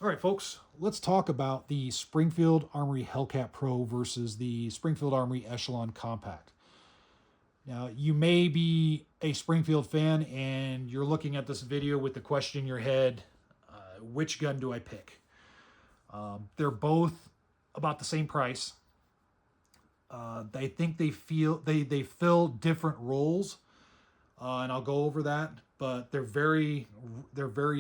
All right, folks, let's talk about the Springfield Armory Hellcat Pro versus the Springfield Armory Echelon Compact. Now, you may be a Springfield fan and you're looking at this video with the question in your head, which gun do I pick? They're both about the same price. I think they fill different roles, and I'll go over that. But they're very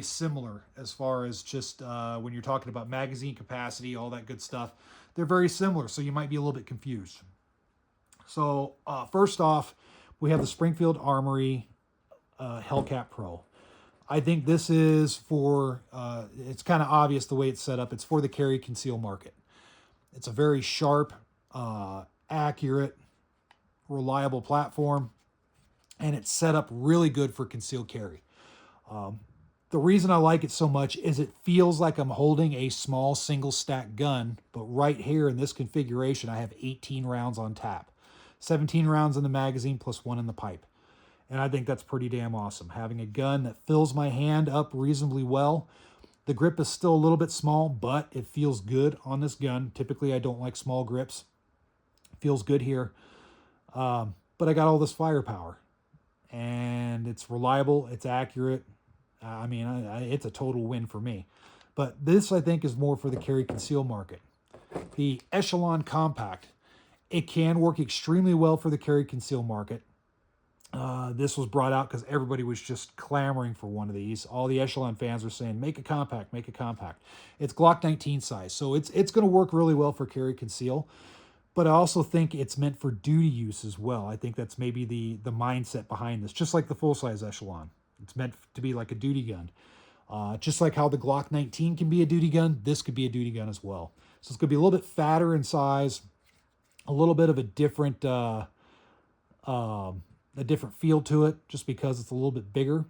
similar as far as just when you're talking about magazine capacity, all that good stuff. They're very similar, so you might be a little bit confused. So first off, we have the Springfield Armory Hellcat Pro. I think this is for. It's kind of obvious the way it's set up. It's for the carry conceal market. It's a very sharp, accurate, reliable platform, and it's set up really good for concealed carry. The reason I like it so much is it feels like I'm holding a small single stack gun, but right here in this configuration, I have 18 rounds on tap, 17 rounds in the magazine plus one in the pipe. And I think that's pretty damn awesome. Having a gun that fills my hand up reasonably well. The grip is still a little bit small, but it feels good on this gun. Typically, I don't like small grips. It feels good here. But I got all this firepower. And it's reliable. It's accurate. It's a total win for me. But this, I think, is more for the carry conceal market. The Echelon Compact. It can work extremely well for the carry conceal market. This was brought out because everybody was just clamoring for one of these. All the Echelon fans were saying, make a compact, make a compact. It's Glock 19 size, so it's going to work really well for carry conceal. But I also think it's meant for duty use as well. I think that's maybe the mindset behind this, just like the full-size Echelon. It's meant to be like a duty gun. Just like how the Glock 19 can be a duty gun, this could be a duty gun as well. So it's going to be a little bit fatter in size, a little bit of a different feel to it just because it's a little bit bigger.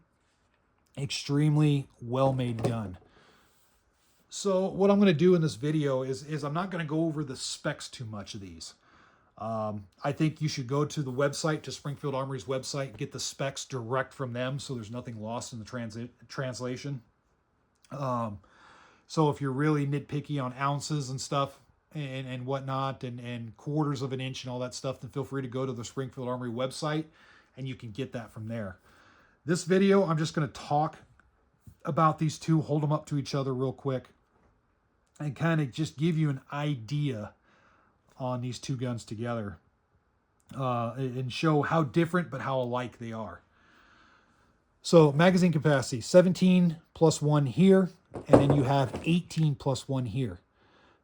Extremely well-made gun. So what I'm going to do in this video is I'm not going to go over the specs too much of these. I think you should go to the website, to Springfield Armory's website, get the specs direct from them so there's nothing lost in the translation. So if you're really nitpicky on ounces and stuff and whatnot and quarters of an inch and all that stuff, then feel free to go to the Springfield Armory website and you can get that from there. This video, I'm just going to talk about these two, hold them up to each other real quick, and kind of just give you an idea on these two guns together and show how different but how alike they are. So magazine capacity, 17 plus 1 here, and then you have 18 plus 1 here.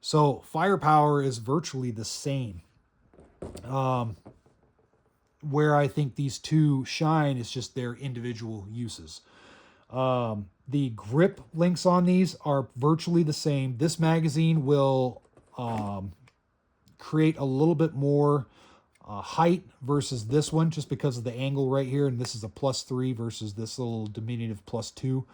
So firepower is virtually the same. Where I think these two shine is just their individual uses. The grip links on these are virtually the same. This magazine will create a little bit more height versus this one just because of the angle right here, and this is a +3 versus this little diminutive +2. So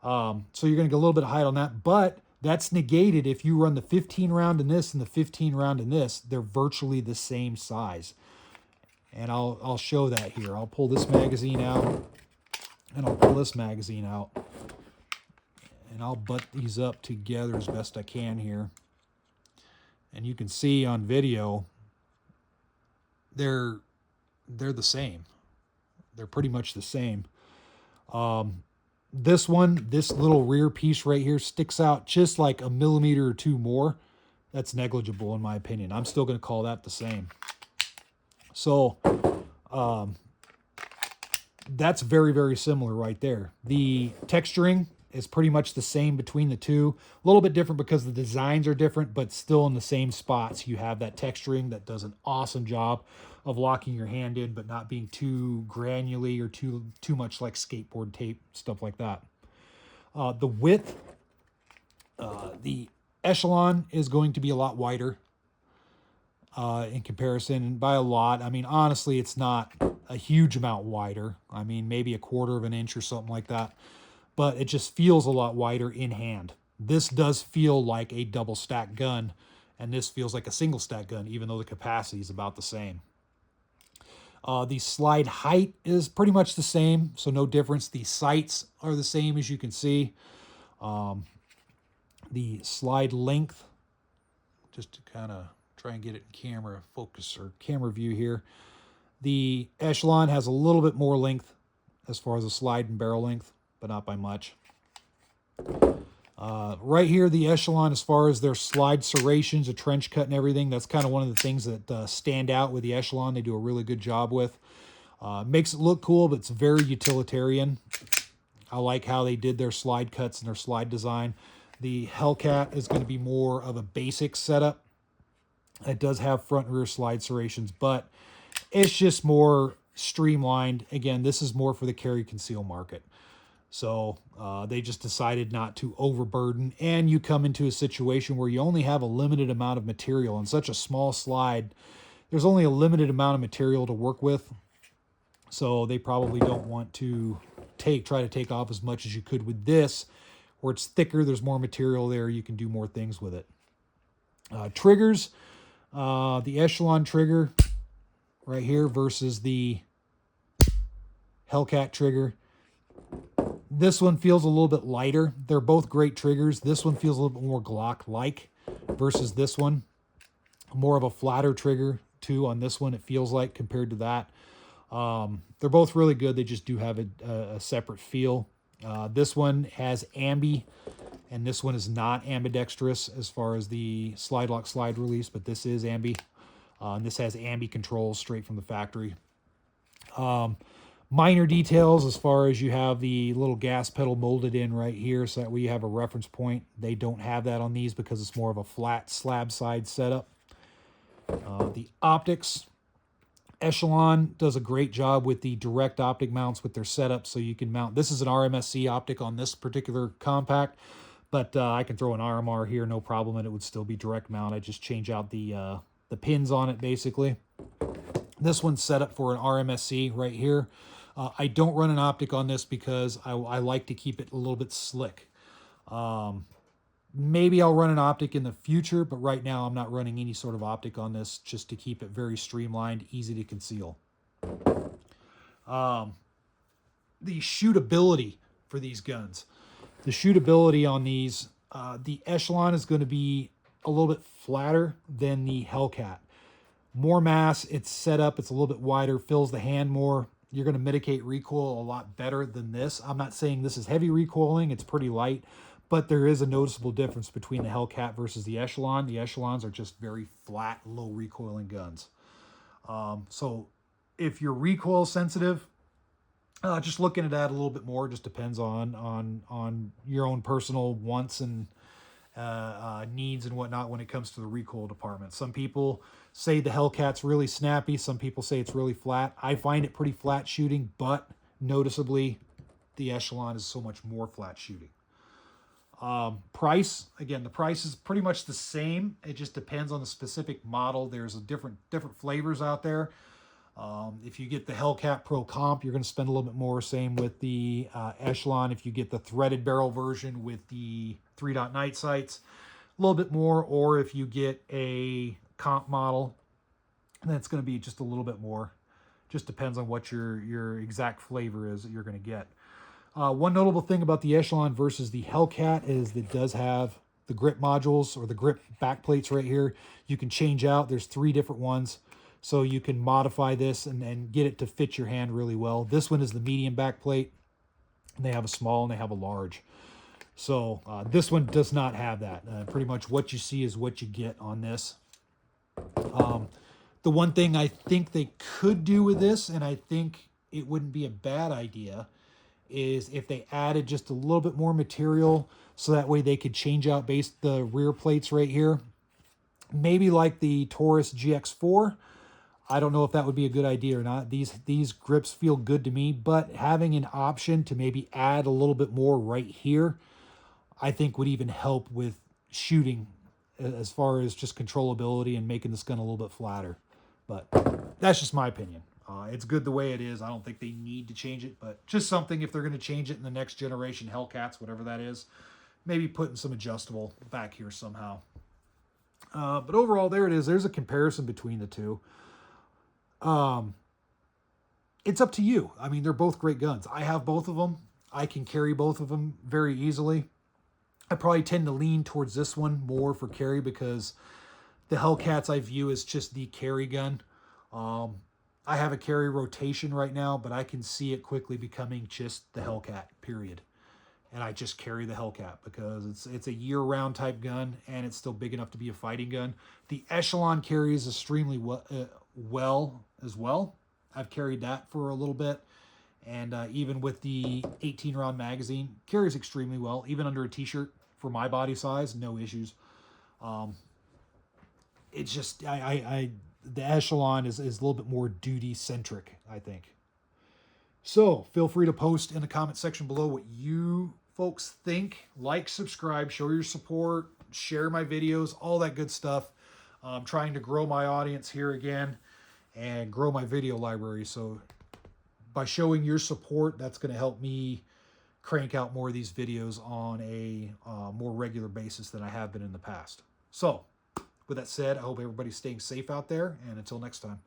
you're going to get a little bit of height on that, but that's negated if you run the 15 round in this and the 15 round in this. They're virtually the same size. And I'll show that here. I'll pull this magazine out, and I'll pull this magazine out. And I'll butt these up together as best I can here. And you can see on video, they're the same. They're pretty much the same. This one, this little rear piece right here sticks out just like a millimeter or two more. That's negligible in my opinion. I'm still going to call that the same. So that's very, very similar right there. The texturing is pretty much the same between the two. A little bit different because the designs are different, but still in the same spots. You have that texturing that does an awesome job of locking your hand in, but not being too granular or too much like skateboard tape, stuff like that. The width, the Echelon is going to be a lot wider. In comparison, by a lot. I mean, honestly, it's not a huge amount wider. I mean, maybe a quarter of an inch or something like that. But it just feels a lot wider in hand. This does feel like a double stack gun, and this feels like a single stack gun, even though the capacity is about the same. The slide height is pretty much the same, so no difference. The sights are the same, as you can see. The slide length, just to kind of try and get it in camera focus or camera view here. The Echelon has a little bit more length as far as the slide and barrel length, but not by much. Right here, the Echelon, as far as their slide serrations, a trench cut and everything, that's kind of one of the things that stand out with the Echelon. They do a really good job with. Makes it look cool, but it's very utilitarian. I like how they did their slide cuts and their slide design. The Hellcat is going to be more of a basic setup. It does have front and rear slide serrations, but it's just more streamlined. Again, this is more for the carry conceal market. So they just decided not to overburden, and you come into a situation where you only have a limited amount of material. On such a small slide, there's only a limited amount of material to work with. So they probably don't want to try to take off as much as you could with this, where it's thicker, there's more material there, you can do more things with it. Triggers, the Echelon trigger right here versus the Hellcat trigger. This one feels a little bit lighter. They're both great triggers. This one feels a little bit more Glock-like versus this one. More of a flatter trigger, too, on this one, it feels like, compared to that. They're both really good. They just do have a separate feel. This one has ambi, and this one is not ambidextrous as far as the slide lock slide release, but this is ambi. And this has ambi controls straight from the factory. Minor details as far as you have the little gas pedal molded in right here so that way you have a reference point. They don't have that on these because it's more of a flat slab side setup. The optics, Echelon does a great job with the direct optic mounts with their setup, so you can mount. This is an RMSC optic on this particular compact, but I can throw an RMR here, no problem, and it would still be direct mount. I just change out the pins on it, basically. This one's set up for an RMSC right here. I don't run an optic on this because I like to keep it a little bit slick. Maybe I'll run an optic in the future, but right now I'm not running any sort of optic on this, just to keep it very streamlined, easy to conceal. The shootability for these guns. The shootability on these, the Echelon is going to be a little bit flatter than the Hellcat. More mass, it's set up, it's a little bit wider, fills the hand more. You're going to mitigate recoil a lot better than this. I'm not saying this is heavy recoiling, it's pretty light, but there is a noticeable difference between the Hellcat versus the Echelon. The Echelons are just very flat, low recoiling guns. So if you're recoil sensitive, just looking at that a little bit more, just depends on your own personal wants and needs and whatnot when it comes to the recoil department. Some people say the Hellcat's really snappy. Some people say it's really flat. I find it pretty flat shooting, but noticeably the Echelon is so much more flat shooting. Price, again, the price is pretty much the same. It just depends on the specific model. There's a different flavors out there. If you get the Hellcat Pro Comp, you're going to spend a little bit more. Same with the Echelon. If you get the threaded barrel version with the 3-dot night sights, a little bit more. Or if you get a comp model, then it's going to be just a little bit more. Just depends on what your exact flavor is that you're going to get. One notable thing about the Echelon versus the Hellcat is it does have the grip modules or the grip back plates right here. You can change out. There's 3 different ones. So you can modify this and get it to fit your hand really well. This one is the medium back plate. They have a small and they have a large. So this one does not have that. Pretty much what you see is what you get on this. The one thing I think they could do with this, and I think it wouldn't be a bad idea, is if they added just a little bit more material so that way they could change out the rear plates right here. Maybe like the Taurus GX4. I don't know if that would be a good idea or not. These grips feel good to me, but having an option to maybe add a little bit more right here, I think would even help with shooting as far as just controllability and making this gun a little bit flatter. But that's just my opinion. It's good the way it is. I don't think they need to change it, but just something if they're going to change it in the next generation Hellcats, whatever that is, maybe putting some adjustable back here somehow. But overall, there it is. There's a comparison between the two. It's up to you. I mean, they're both great guns. I have both of them. I can carry both of them very easily. I probably tend to lean towards this one more for carry because the Hellcats I view as just the carry gun. I have a carry rotation right now, but I can see it quickly becoming just the Hellcat, period. And I just carry the Hellcat because it's a year-round type gun, and it's still big enough to be a fighting gun. The Echelon carries extremely well as well. I've carried that for a little bit, and even with the 18-round magazine, carries extremely well. Even under a t-shirt for my body size, no issues. It's just the Echelon is a little bit more duty-centric, I think. So feel free to post in the comment section below what you folks think. Like, subscribe, show your support, share my videos, all that good stuff. I'm trying to grow my audience here again and grow my video library. So by showing your support, that's going to help me crank out more of these videos on a more regular basis than I have been in the past. So with that said, I hope everybody's staying safe out there, and until next time.